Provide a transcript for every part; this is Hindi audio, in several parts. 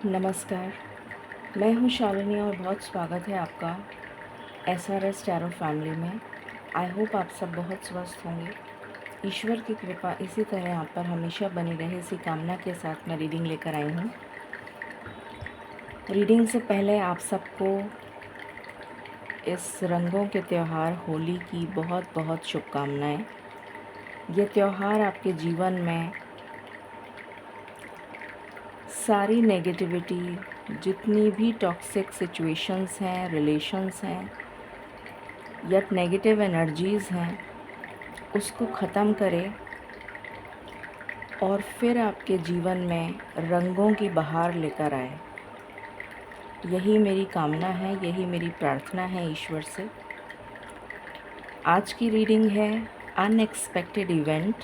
नमस्कार, मैं हूँ शालिनी और बहुत स्वागत है आपका SRS टैरो फैमिली में। आई होप आप सब बहुत स्वस्थ होंगे। ईश्वर की कृपा इसी तरह आप पर हमेशा बनी रहे, इसी कामना के साथ मैं रीडिंग लेकर आई हूँ। रीडिंग से पहले आप सबको इस रंगों के त्यौहार होली की बहुत बहुत शुभकामनाएँ। ये त्यौहार आपके जीवन में सारी नेगेटिविटी, जितनी भी टॉक्सिक सिचुएशंस हैं, रिलेशंस हैं या नेगेटिव एनर्जीज़ हैं, उसको ख़त्म करे और फिर आपके जीवन में रंगों की बहार लेकर आए। यही मेरी कामना है, यही मेरी प्रार्थना है ईश्वर से। आज की रीडिंग है अनएक्सपेक्टेड इवेंट,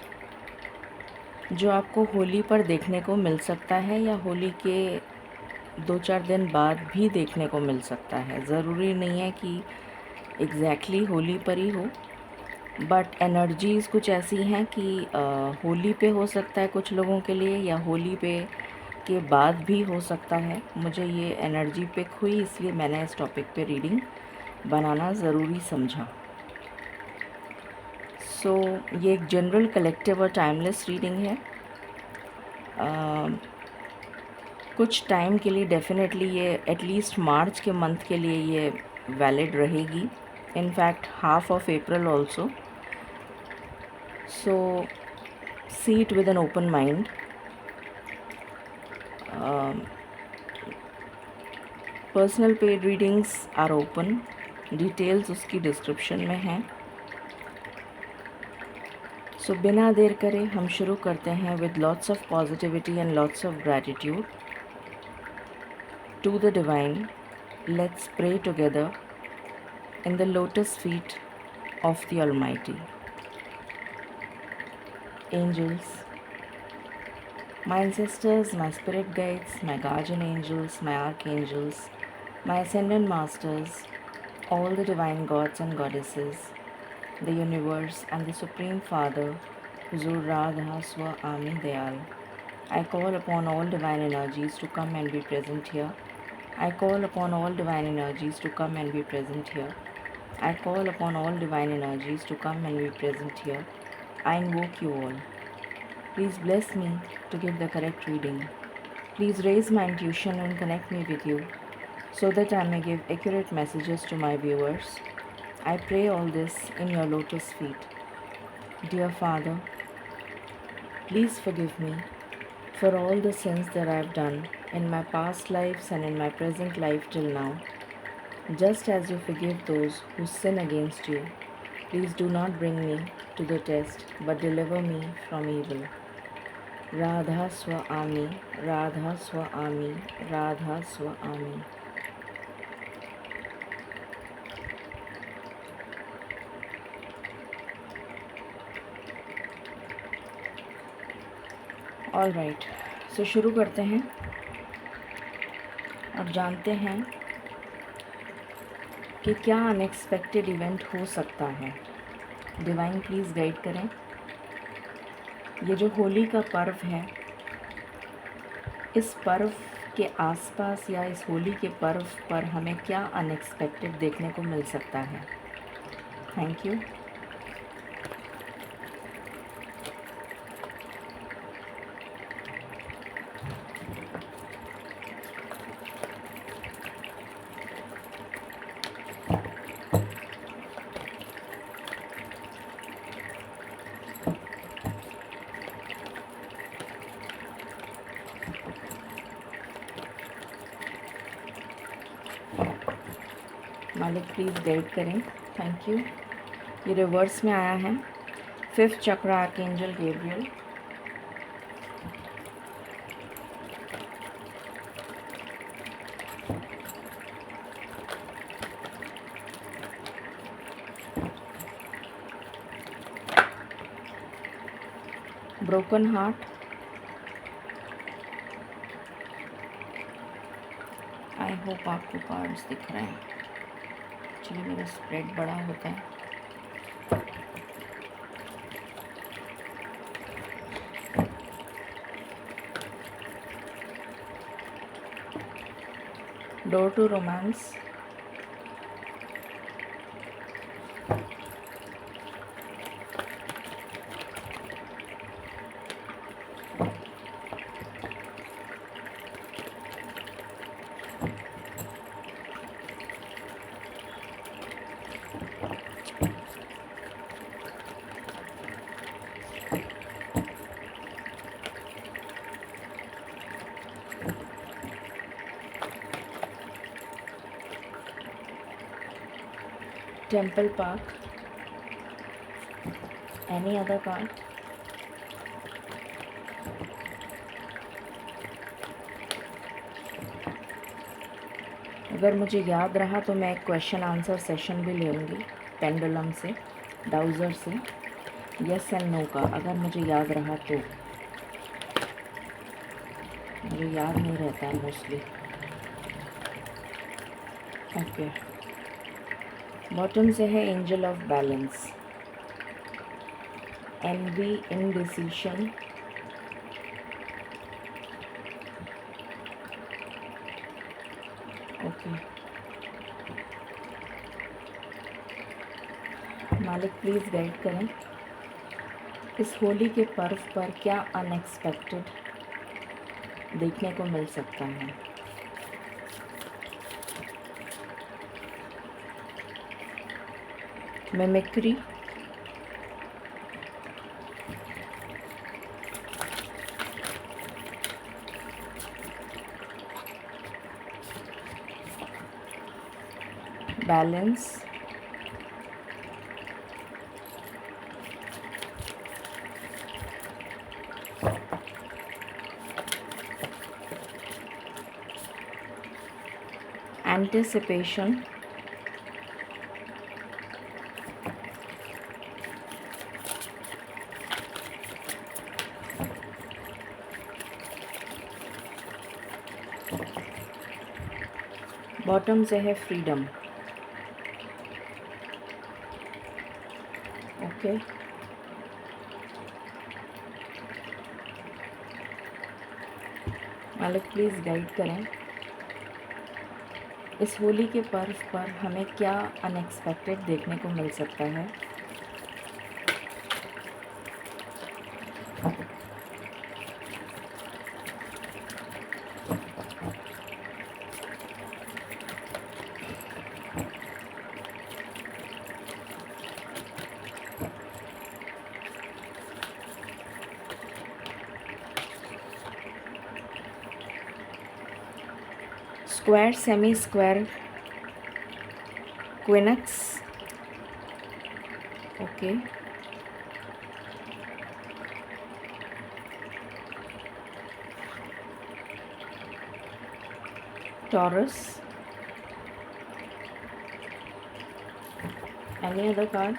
जो आपको होली पर देखने को मिल सकता है या होली के 2-4 दिन बाद भी देखने को मिल सकता है। ज़रूरी नहीं है कि एग्जैक्टली होली पर ही हो, बट एनर्जीज़ कुछ ऐसी हैं कि होली पे हो सकता है कुछ लोगों के लिए, या होली पे के बाद भी हो सकता है। मुझे ये एनर्जी पिक हुई, इसलिए मैंने इस टॉपिक पे रीडिंग बनाना ज़रूरी समझा। सो ये एक जनरल, कलेक्टिव और टाइमलेस रीडिंग है। कुछ टाइम के लिए डेफिनेटली ये एटलीस्ट मार्च के मंथ के लिए ये वैलिड रहेगी, in fact half of April also. So see it with an open mind. Personal paid readings are open. Details उसकी डिस्क्रिप्शन में हैं। सो बिना देर करे हम शुरू करते हैं with lots of positivity and lots of gratitude to the divine. Let's pray together in the lotus feet of the almighty. Angels, my ancestors, my spirit guides, my guardian angels, my archangels, my ascended masters, all the divine gods and goddesses, the universe and the Supreme Father, Huzur Radha Swa Ami Dayal. I call upon all divine energies to come and be present here. I call upon all divine energies to come and be present here. I call upon all divine energies to come and be present here. I invoke you all. Please bless me to give the correct reading. Please raise my intuition and connect me with you so that I may give accurate messages to my viewers. I pray all this in your lotus feet. Dear Father, please forgive me for all the sins that I have done in my past lives and in my present life till now. Just as you forgive those who sin against you, please do not bring me to the test, but deliver me from evil. Radha स्व आमी, राधा स्व आमी, राधा स्व आमी। ऑल राइट, सो शुरू करते हैं और जानते हैं कि क्या अनएक्सपेक्टेड इवेंट हो सकता है। डिवाइन प्लीज़ गाइड करें। ये जो होली का पर्व है, इस पर्व के आसपास या इस होली के पर्व पर हमें क्या अनएक्सपेक्टेड देखने को मिल सकता है। Thank you. मालिक प्लीज़ गाइड करें। Thank you. ये रिवर्स में आया है। 5th चक्र archangel Gabriel. Broken heart. I hope आपको कार्ड्स दिख रहे हैं। एक्चुअली मेरा स्प्रेड बड़ा होता है। Door to Romance. Temple Park. Any other card? अगर मुझे याद रहा तो मैं एक क्वेश्चन आंसर सेशन भी लूँगी पेंडुलम से, डाउजर से, यस एंड नो का, अगर मुझे याद रहा तो। मुझे याद नहीं रहता है मोस्टली। ओके, बॉटम से है angel of balance, envy, indecision, okay. मालिक प्लीज़ गाइड करें, इस होली के पर्व पर क्या अनएक्सपेक्टेड देखने को मिल सकता है। मिमिक्री, बैलेंस, एंटिसिपेशन, बॉटम से है फ्रीडम, ओके। मालिक प्लीज़ गाइड करें, इस होली के पर्व पर हमें क्या अनएक्सपेक्टेड देखने को मिल सकता है। Square, semi square, quincunx, okay. Taurus, any other card?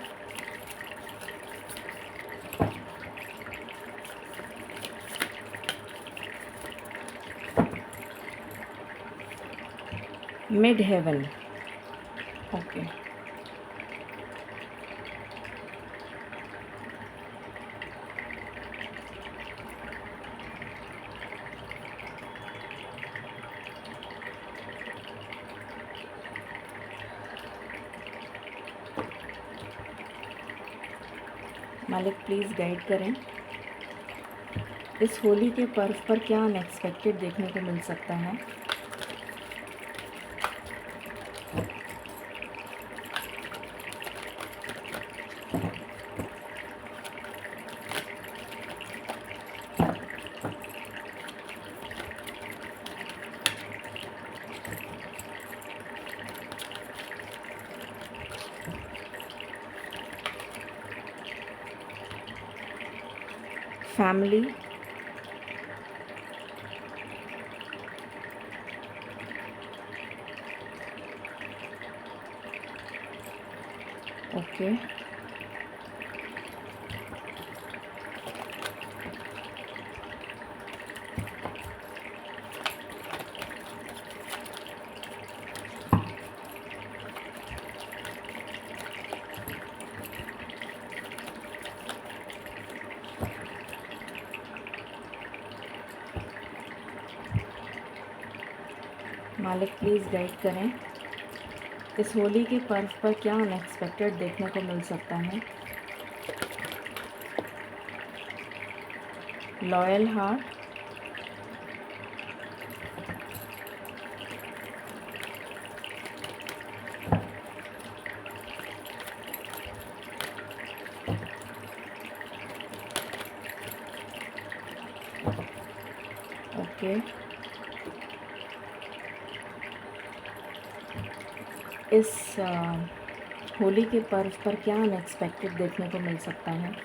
Mid heaven, okay. मालिक प्लीज़ गाइड करें, इस होली के पर्व पर क्या अनएक्सपेक्टेड देखने को मिल सकता है। Family, okay. मालिक प्लीज़ गाइड करें, इस होली के पर्व पर क्या अनएक्सपेक्टेड देखने को मिल सकता है। Loyal heart, okay. इस होली के पर्व पर क्या अनएक्सपेक्टेड देखने को मिल सकता है।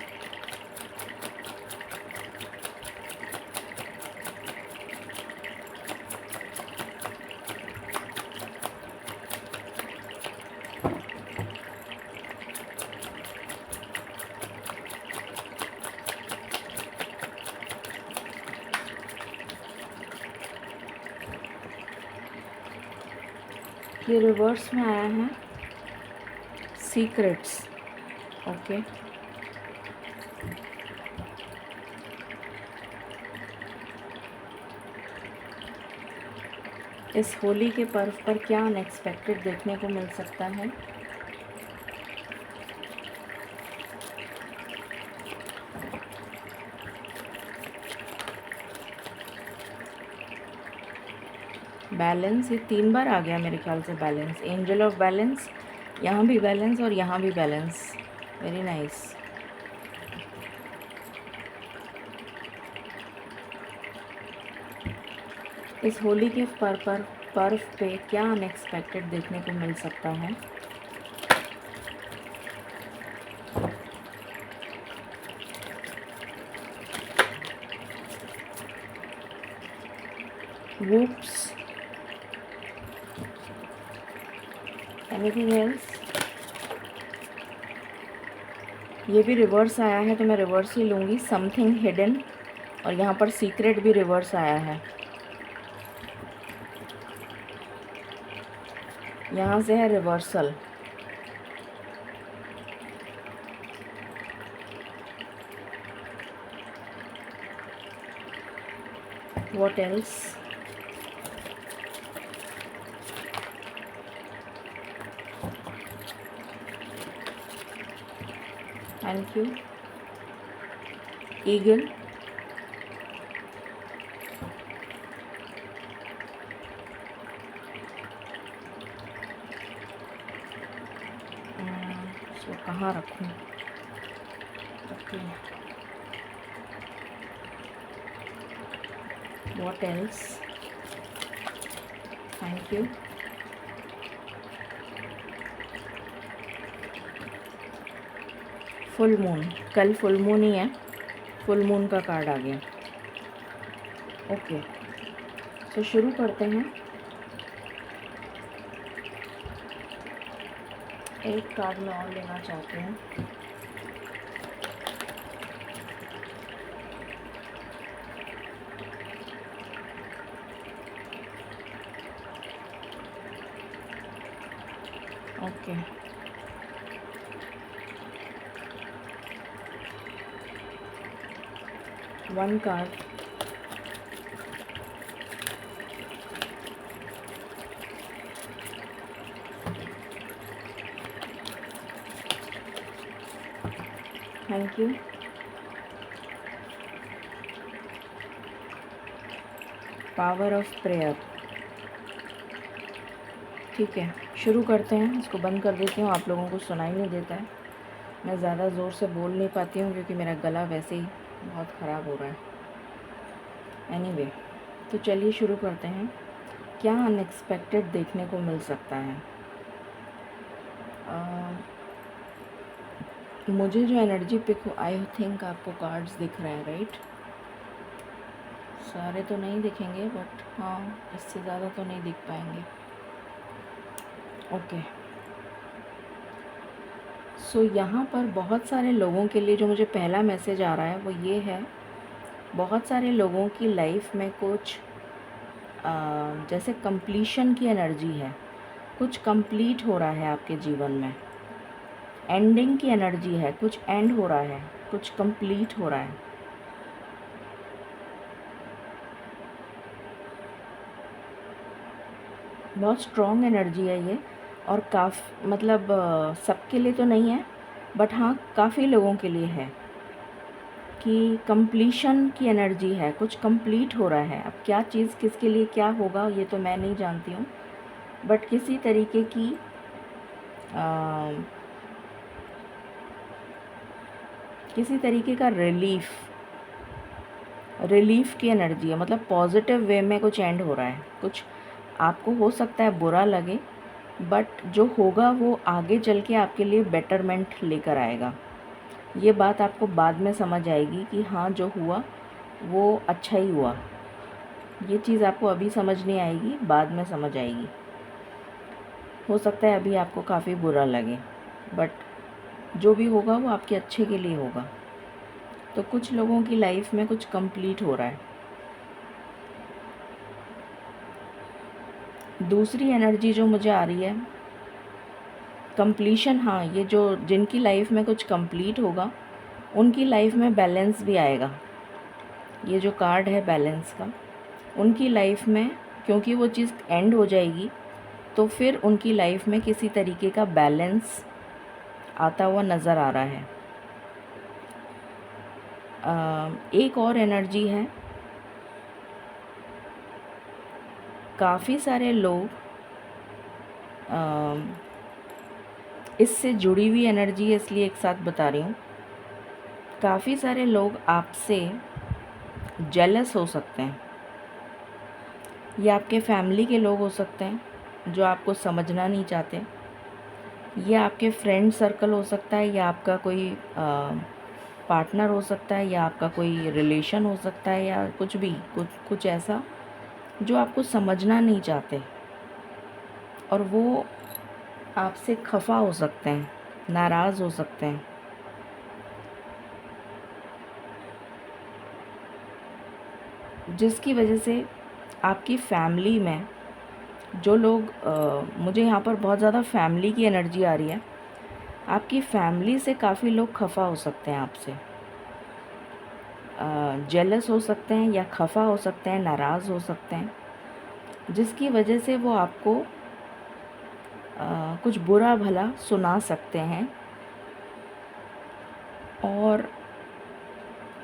ये रिवर्स में आया है, सीक्रेट्स, ओके। इस होली के पर्व पर क्या अनएक्सपेक्टेड देखने को मिल सकता है। बैलेंस, ये 3 बार आ गया मेरे ख्याल से बैलेंस, एंजल ऑफ बैलेंस, यहाँ भी बैलेंस और यहाँ भी बैलेंस, वेरी नाइस। इस होली के पर्व पे क्या अनएक्सपेक्टेड देखने को मिल सकता है। वूप्स, एनीथिंग एल्स। ये भी रिवर्स आया है तो मैं रिवर्स ही लूँगी, समथिंग हिडन, और यहाँ पर सीक्रेट भी रिवर्स आया है। यहाँ से है reversal, what else. Thank you. Eagle, इसको कहाँ रखूँ, okay. What else, thank you. Full moon, कल फुल मून ही है, फुल मून का कार्ड आ गया, ओके। तो शुरू करते हैं। एक कार्ड मैं और लेना चाहती हूँ। Okay, one card, thank you. Power of prayer, ठीक है। शुरू करते हैं, इसको बंद कर देती हूँ, आप लोगों को सुनाई नहीं देता है, मैं ज़्यादा ज़ोर से बोल नहीं पाती हूँ क्योंकि मेरा गला वैसे ही बहुत ख़राब हो रहा है। एनीवे, तो चलिए शुरू करते हैं। क्या अनएक्सपेक्टेड देखने को मिल सकता है। मुझे जो एनर्जी पिक, आई थिंक आपको कार्ड्स दिख रहे हैं, राइट। सारे तो नहीं दिखेंगे बट हाँ, इससे ज़्यादा तो नहीं दिख पाएंगे, ओके। सो यहाँ पर बहुत सारे लोगों के लिए जो मुझे पहला मैसेज आ रहा है वो ये है, बहुत सारे लोगों की लाइफ में कुछ जैसे कंप्लीशन की एनर्जी है, कुछ कंप्लीट हो रहा है आपके जीवन में, एंडिंग की एनर्जी है, कुछ एंड हो रहा है, कुछ कंप्लीट हो रहा है। बहुत स्ट्रॉन्ग एनर्जी है ये। और मतलब सबके लिए तो नहीं है, बट हाँ काफ़ी लोगों के लिए है कि कंप्लीशन की एनर्जी है, कुछ कंप्लीट हो रहा है। अब क्या चीज़ किसके लिए क्या होगा ये तो मैं नहीं जानती हूँ, बट किसी तरीके की किसी तरीके का रिलीफ़ की एनर्जी है। मतलब पॉजिटिव वे में कुछ एंड हो रहा है। कुछ आपको हो सकता है बुरा लगे, बट जो होगा वो आगे चल के आपके लिए बेटरमेंट लेकर आएगा। ये बात आपको बाद में समझ आएगी कि हाँ जो हुआ वो अच्छा ही हुआ। ये चीज़ आपको अभी समझ नहीं आएगी, बाद में समझ आएगी। हो सकता है अभी आपको काफ़ी बुरा लगे, बट जो भी होगा वो आपके अच्छे के लिए होगा। तो कुछ लोगों की लाइफ में कुछ कंप्लीट हो रहा है। दूसरी एनर्जी जो मुझे आ रही है कंप्लीशन, हाँ ये जो जिनकी लाइफ में कुछ कंप्लीट होगा उनकी लाइफ में बैलेंस भी आएगा। ये जो कार्ड है बैलेंस का, उनकी लाइफ में क्योंकि वो चीज़ एंड हो जाएगी तो फिर उनकी लाइफ में किसी तरीके का बैलेंस आता हुआ नज़र आ रहा है। एक और एनर्जी है, काफ़ी सारे लोग इससे जुड़ी हुई एनर्जी है इसलिए एक साथ बता रही हूँ। काफ़ी सारे लोग आपसे जेलस हो सकते हैं। ये आपके फैमिली के लोग हो सकते हैं जो आपको समझना नहीं चाहते। ये आपके फ्रेंड सर्कल हो सकता है, या आपका कोई पार्टनर हो सकता है, या आपका कोई रिलेशन हो सकता है, या कुछ भी कुछ ऐसा जो आपको समझना नहीं चाहते और वो आपसे खफा हो सकते हैं, नाराज़ हो सकते हैं। जिसकी वजह से आपकी फैमिली में जो लोग मुझे यहाँ पर बहुत ज़्यादा फैमिली की एनर्जी आ रही है। आपकी फैमिली से काफ़ी लोग खफा हो सकते हैं, आपसे जेलस हो सकते हैं, या खफा हो सकते हैं, नाराज़ हो सकते हैं, जिसकी वजह से वो आपको कुछ बुरा भला सुना सकते हैं। और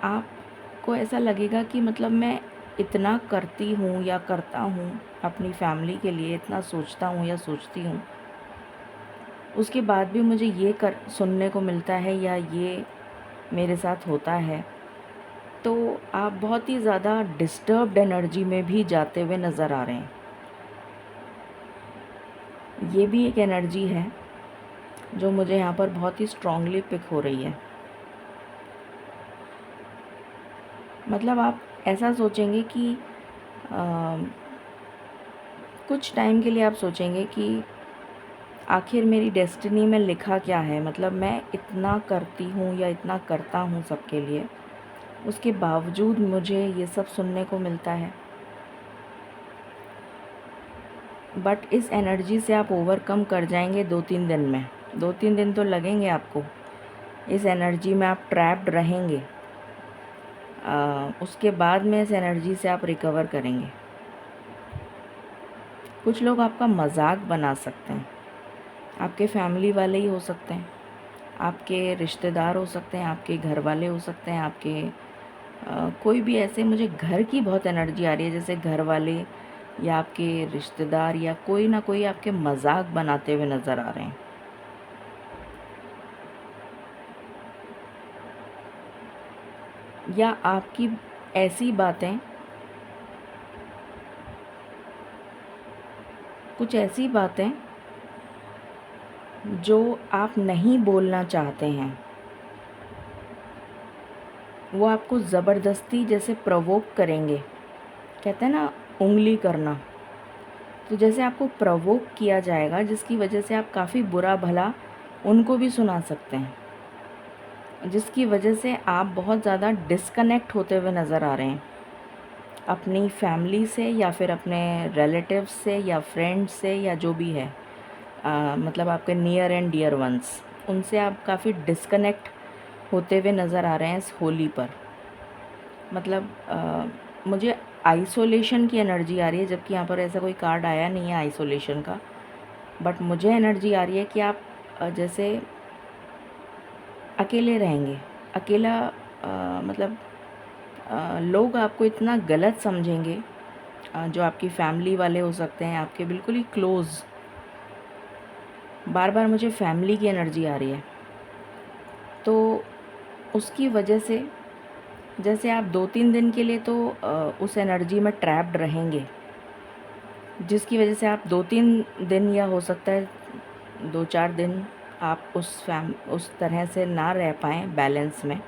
आपको ऐसा लगेगा कि मतलब मैं इतना करती हूँ या करता हूँ अपनी फैमिली के लिए, इतना सोचता हूँ या सोचती हूँ, उसके बाद भी मुझे ये सुनने को मिलता है या ये मेरे साथ होता है। तो आप बहुत ही ज़्यादा डिस्टर्ब्ड एनर्जी में भी जाते हुए नज़र आ रहे हैं। ये भी एक एनर्जी है जो मुझे यहाँ पर बहुत ही स्ट्रांगली पिक हो रही है। मतलब आप ऐसा सोचेंगे कि कुछ टाइम के लिए आप सोचेंगे कि आखिर मेरी डेस्टिनी में लिखा क्या है। मतलब मैं इतना करती हूँ या इतना करता हूँ सबके लिए, उसके बावजूद मुझे ये सब सुनने को मिलता है। बट इस एनर्जी से आप ओवरकम कर जाएंगे 2-3 दिन में। 2-3 दिन तो लगेंगे आपको, इस एनर्जी में आप ट्रैप्ड रहेंगे। उसके बाद में इस एनर्जी से आप रिकवर करेंगे। कुछ लोग आपका मजाक बना सकते हैं, आपके फैमिली वाले ही हो सकते हैं, आपके रिश्तेदार हो सकते हैं, आपके घर वाले हो सकते हैं, आपके कोई भी ऐसे, मुझे घर की बहुत एनर्जी आ रही है, जैसे घर वाले या आपके रिश्तेदार या कोई ना कोई आपके मजाक बनाते हुए नज़र आ रहे हैं। या आपकी ऐसी बातें, कुछ ऐसी बातें जो आप नहीं बोलना चाहते हैं, वो आपको ज़बरदस्ती जैसे प्रवोक करेंगे। कहते हैं ना उंगली करना, तो जैसे आपको प्रवोक किया जाएगा, जिसकी वजह से आप काफ़ी बुरा भला उनको भी सुना सकते हैं, जिसकी वजह से आप बहुत ज़्यादा डिस्कनेक्ट होते हुए नज़र आ रहे हैं अपनी फैमिली से, या फिर अपने रिलेटिव्स से, या फ्रेंड्स से, या जो भी है। मतलब आपके नियर एंड डियर वंस, उनसे आप काफ़ी डिस्कनेक्ट होते हुए नज़र आ रहे हैं इस होली पर। मतलब मुझे आइसोलेशन की एनर्जी आ रही है, जबकि यहाँ पर ऐसा कोई कार्ड आया नहीं है आइसोलेशन का। बट मुझे एनर्जी आ रही है कि आप जैसे अकेले रहेंगे। अकेला मतलब लोग आपको इतना गलत समझेंगे, जो आपकी फैमिली वाले हो सकते हैं, आपके बिल्कुल ही क्लोज़। बार बार मुझे फैमिली की एनर्जी आ रही है, तो उसकी वजह से जैसे आप 2-3 दिन के लिए तो उस एनर्जी में ट्रैप्ड रहेंगे, जिसकी वजह से आप 2-3 दिन या हो सकता है 2-4 दिन आप उस तरह से ना रह पाएँ बैलेंस में।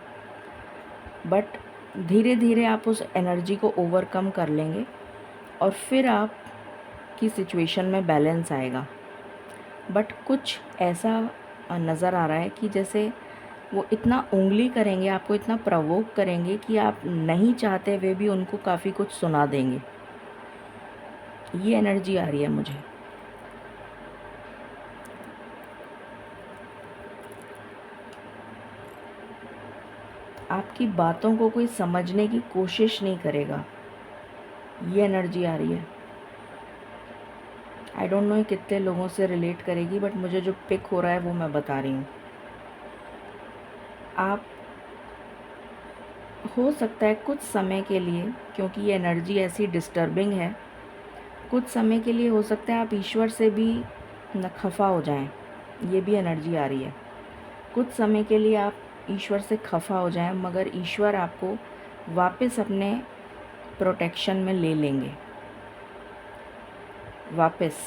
बट धीरे धीरे आप उस एनर्जी को ओवरकम कर लेंगे और फिर आप की सिचुएशन में बैलेंस आएगा। बट कुछ ऐसा नज़र आ रहा है कि जैसे वो इतना उंगली करेंगे, आपको इतना प्रवोक करेंगे कि आप नहीं चाहते हुए भी उनको काफ़ी कुछ सुना देंगे। ये एनर्जी आ रही है मुझे। आपकी बातों को कोई समझने की कोशिश नहीं करेगा, ये एनर्जी आ रही है। आई डोंट नो कितने लोगों से रिलेट करेगी, बट मुझे जो पिक हो रहा है वो मैं बता रही हूँ। आप हो सकता है कुछ समय के लिए, क्योंकि ये एनर्जी ऐसी डिस्टर्बिंग है, कुछ समय के लिए हो सकता है आप ईश्वर से भी न खफा हो जाएं। ये भी एनर्जी आ रही है। कुछ समय के लिए आप ईश्वर से खफा हो जाएं, मगर ईश्वर आपको वापस अपने प्रोटेक्शन में ले लेंगे वापस।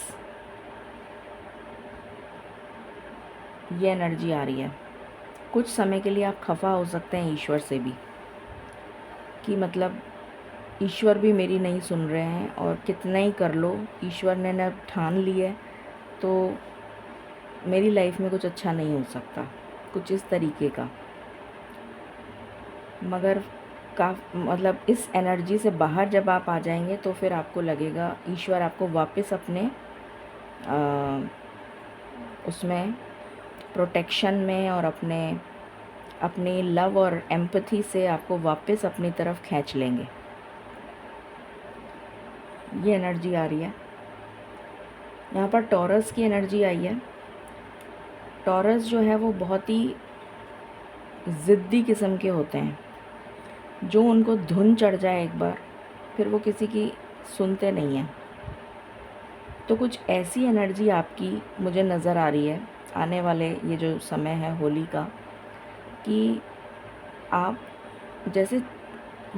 ये एनर्जी आ रही है। कुछ समय के लिए आप खफा हो सकते हैं ईश्वर से भी, कि मतलब ईश्वर भी मेरी नहीं सुन रहे हैं, और कितना ही कर लो, ईश्वर ने न ठान ली है तो मेरी लाइफ में कुछ अच्छा नहीं हो सकता, कुछ इस तरीके का। मगर मतलब इस एनर्जी से बाहर जब आप आ जाएंगे तो फिर आपको लगेगा ईश्वर आपको वापस अपने उसमें प्रोटेक्शन में और अपने लव और एम्पैथी से आपको वापस अपनी तरफ खींच लेंगे। ये एनर्जी आ रही है। यहाँ पर टॉरस की एनर्जी आई है। टॉरस जो है वो बहुत ही ज़िद्दी किस्म के होते हैं, जो उनको धुन चढ़ जाए एक बार फिर वो किसी की सुनते नहीं हैं। तो कुछ ऐसी एनर्जी आपकी मुझे नज़र आ रही है आने वाले ये जो समय है होली का, कि आप जैसे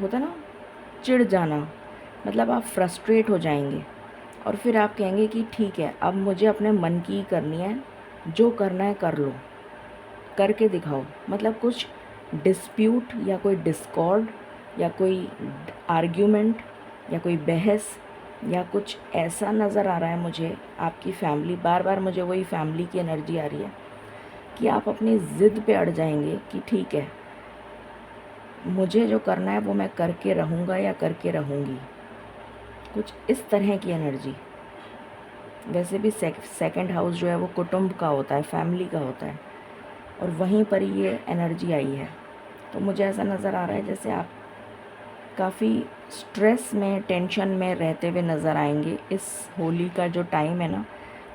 होता ना चिढ़ जाना, मतलब आप फ्रस्ट्रेट हो जाएंगे और फिर आप कहेंगे कि ठीक है, अब मुझे अपने मन की करनी है, जो करना है कर लो, करके दिखाओ। मतलब कुछ डिस्प्यूट या कोई डिस्कॉर्ड या कोई आर्ग्यूमेंट या कोई बहस या कुछ ऐसा नज़र आ रहा है मुझे। आपकी फैमिली, बार बार मुझे वही फैमिली की एनर्जी आ रही है कि आप अपनी ज़िद पे अड़ जाएंगे कि ठीक है, मुझे जो करना है वो मैं करके रहूँगा या करके रहूँगी। कुछ इस तरह की एनर्जी। वैसे भी सेकंड हाउस जो है वो कुटुंब का होता है, फैमिली का होता है, और वहीं पर ये एनर्जी आई है। तो मुझे ऐसा नज़र आ रहा है जैसे आप काफ़ी स्ट्रेस में, टेंशन में रहते हुए नज़र आएंगे। इस होली का जो टाइम है ना,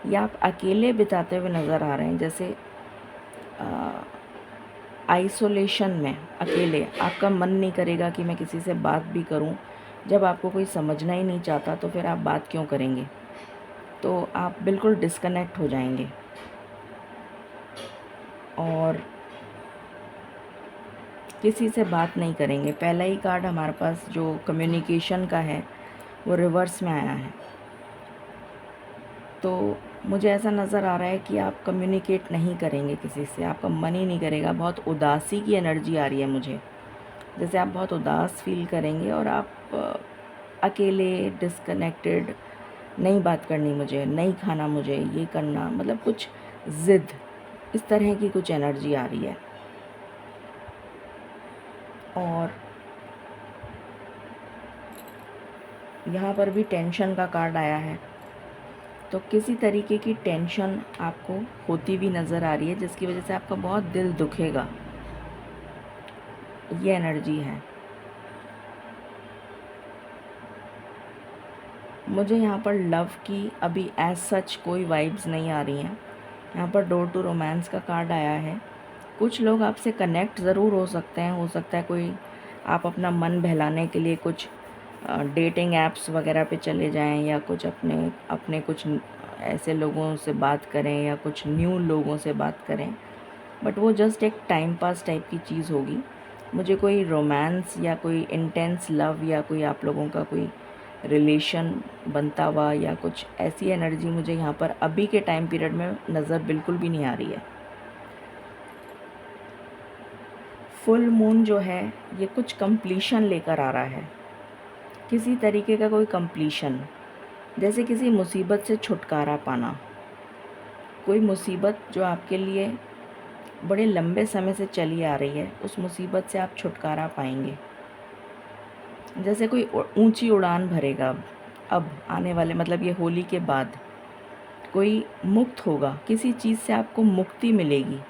ये आप अकेले बिताते हुए नज़र आ रहे हैं, जैसे आइसोलेशन में अकेले। आपका मन नहीं करेगा कि मैं किसी से बात भी करूं। जब आपको कोई समझना ही नहीं चाहता तो फिर आप बात क्यों करेंगे? तो आप बिल्कुल डिस्कनेक्ट हो जाएंगे। और किसी से बात नहीं करेंगे। पहला ही कार्ड हमारे पास जो कम्युनिकेशन का है वो रिवर्स में आया है। तो मुझे ऐसा नज़र आ रहा है कि आप कम्युनिकेट नहीं करेंगे किसी से, आपका मन ही नहीं करेगा। बहुत उदासी की एनर्जी आ रही है मुझे, जैसे आप बहुत उदास फील करेंगे और आप अकेले, डिस्कनेक्टेड, नहीं बात करनी मुझे, नहीं खाना मुझे, ये करना, मतलब कुछ ज़िद, इस तरह की कुछ एनर्जी आ रही है। और यहाँ पर भी टेंशन का कार्ड आया है, तो किसी तरीके की टेंशन आपको होती भी नज़र आ रही है, जिसकी वजह से आपका बहुत दिल दुखेगा। ये एनर्जी है। मुझे यहाँ पर लव की अभी एज सच कोई वाइब्स नहीं आ रही हैं। यहाँ पर डोर टू रोमांस का कार्ड आया है। कुछ लोग आपसे कनेक्ट ज़रूर हो सकते हैं, हो सकता है कोई आप अपना मन बहलाने के लिए कुछ डेटिंग ऐप्स वगैरह पे चले जाएं, या कुछ अपने अपने कुछ ऐसे लोगों से बात करें या कुछ न्यू लोगों से बात करें, बट वो जस्ट एक टाइम पास टाइप की चीज़ होगी। मुझे कोई रोमांस या कोई इंटेंस लव या कोई आप लोगों का कोई रिलेशन बनता हुआ या कुछ ऐसी एनर्जी मुझे यहाँ पर अभी के टाइम पीरियड में नज़र बिल्कुल भी नहीं आ रही है। फुल मून जो है ये कुछ कंप्लीशन लेकर आ रहा है, किसी तरीके का कोई कंप्लीशन, जैसे किसी मुसीबत से छुटकारा पाना। कोई मुसीबत जो आपके लिए बड़े लंबे समय से चली आ रही है, उस मुसीबत से आप छुटकारा पाएंगे। जैसे कोई ऊंची उड़ान भरेगा अब आने वाले, मतलब ये होली के बाद कोई मुक्त होगा, किसी चीज़ से आपको मुक्ति मिलेगी।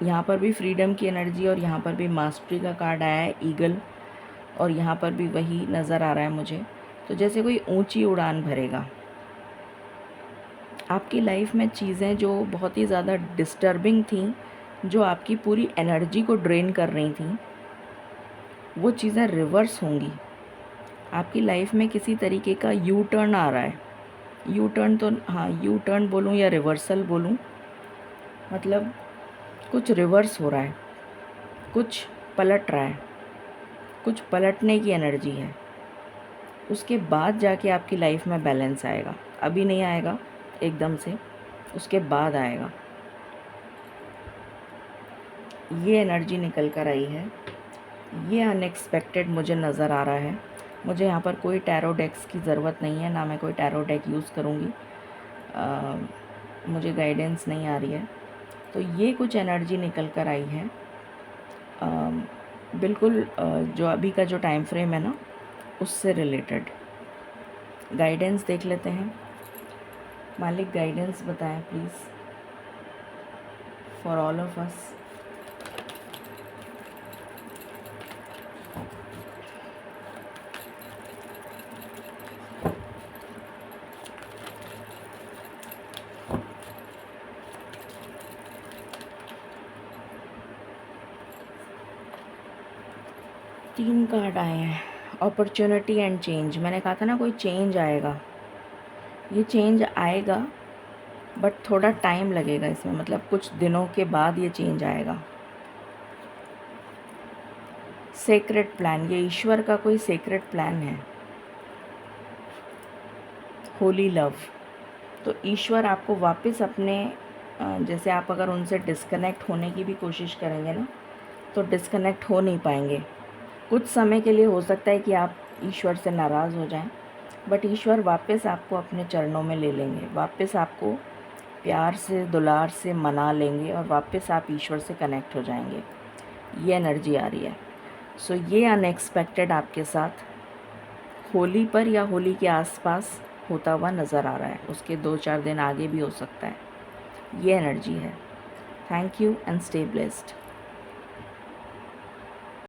यहाँ पर भी फ्रीडम की एनर्जी और यहाँ पर भी मास्टरी का कार्ड आया है, ईगल, और यहाँ पर भी वही नज़र आ रहा है मुझे। तो जैसे कोई ऊंची उड़ान भरेगा। आपकी लाइफ में चीज़ें जो बहुत ही ज़्यादा डिस्टर्बिंग थी, जो आपकी पूरी एनर्जी को ड्रेन कर रही थी, वो चीज़ें रिवर्स होंगी। आपकी लाइफ में किसी तरीके का यू टर्न आ रहा है। यू टर्न तो हाँ, यू टर्न बोलूँ या रिवर्सल बोलूँ, मतलब कुछ रिवर्स हो रहा है, कुछ पलट रहा है, कुछ पलटने की एनर्जी है। उसके बाद जाके आपकी लाइफ में बैलेंस आएगा, अभी नहीं आएगा एकदम से, उसके बाद आएगा। ये एनर्जी निकल कर आई है, ये अनएक्सपेक्टेड मुझे नज़र आ रहा है। मुझे यहाँ पर कोई टैरो डेक्स की ज़रूरत नहीं है, ना मैं कोई टैरो डेक यूज़ करूँगी, मुझे गाइडेंस नहीं आ रही है। तो ये कुछ एनर्जी निकल कर आई है, बिल्कुल जो अभी का जो टाइम फ्रेम है ना, उससे रिलेटेड। गाइडेंस देख लेते हैं। मालिक गाइडेंस बताएं please for all of us. तीन कार्ड आए हैं, अपॉर्चुनिटी एंड चेंज। मैंने कहा था ना कोई चेंज आएगा, ये चेंज आएगा बट थोड़ा टाइम लगेगा इसमें, मतलब कुछ दिनों के बाद ये चेंज आएगा। सेक्रेट प्लान, ये ईश्वर का कोई सेक्रेट प्लान है। होली लव, तो ईश्वर आपको वापस अपने जैसे आप अगर उनसे डिस्कनेक्ट होने की भी कोशिश करेंगे ना, तो डिस्कनेक्ट हो नहीं पाएंगे। कुछ समय के लिए हो सकता है कि आप ईश्वर से नाराज़ हो जाएं, बट ईश्वर वापस आपको अपने चरणों में ले लेंगे, वापस आपको प्यार से दुलार से मना लेंगे और वापस आप ईश्वर से कनेक्ट हो जाएंगे। ये एनर्जी आ रही है। सो ये अनएक्सपेक्टेड आपके साथ होली पर या होली के आसपास होता हुआ नज़र आ रहा है, उसके 2-4 दिन आगे भी हो सकता है। ये एनर्जी है। Thank you and stay blessed.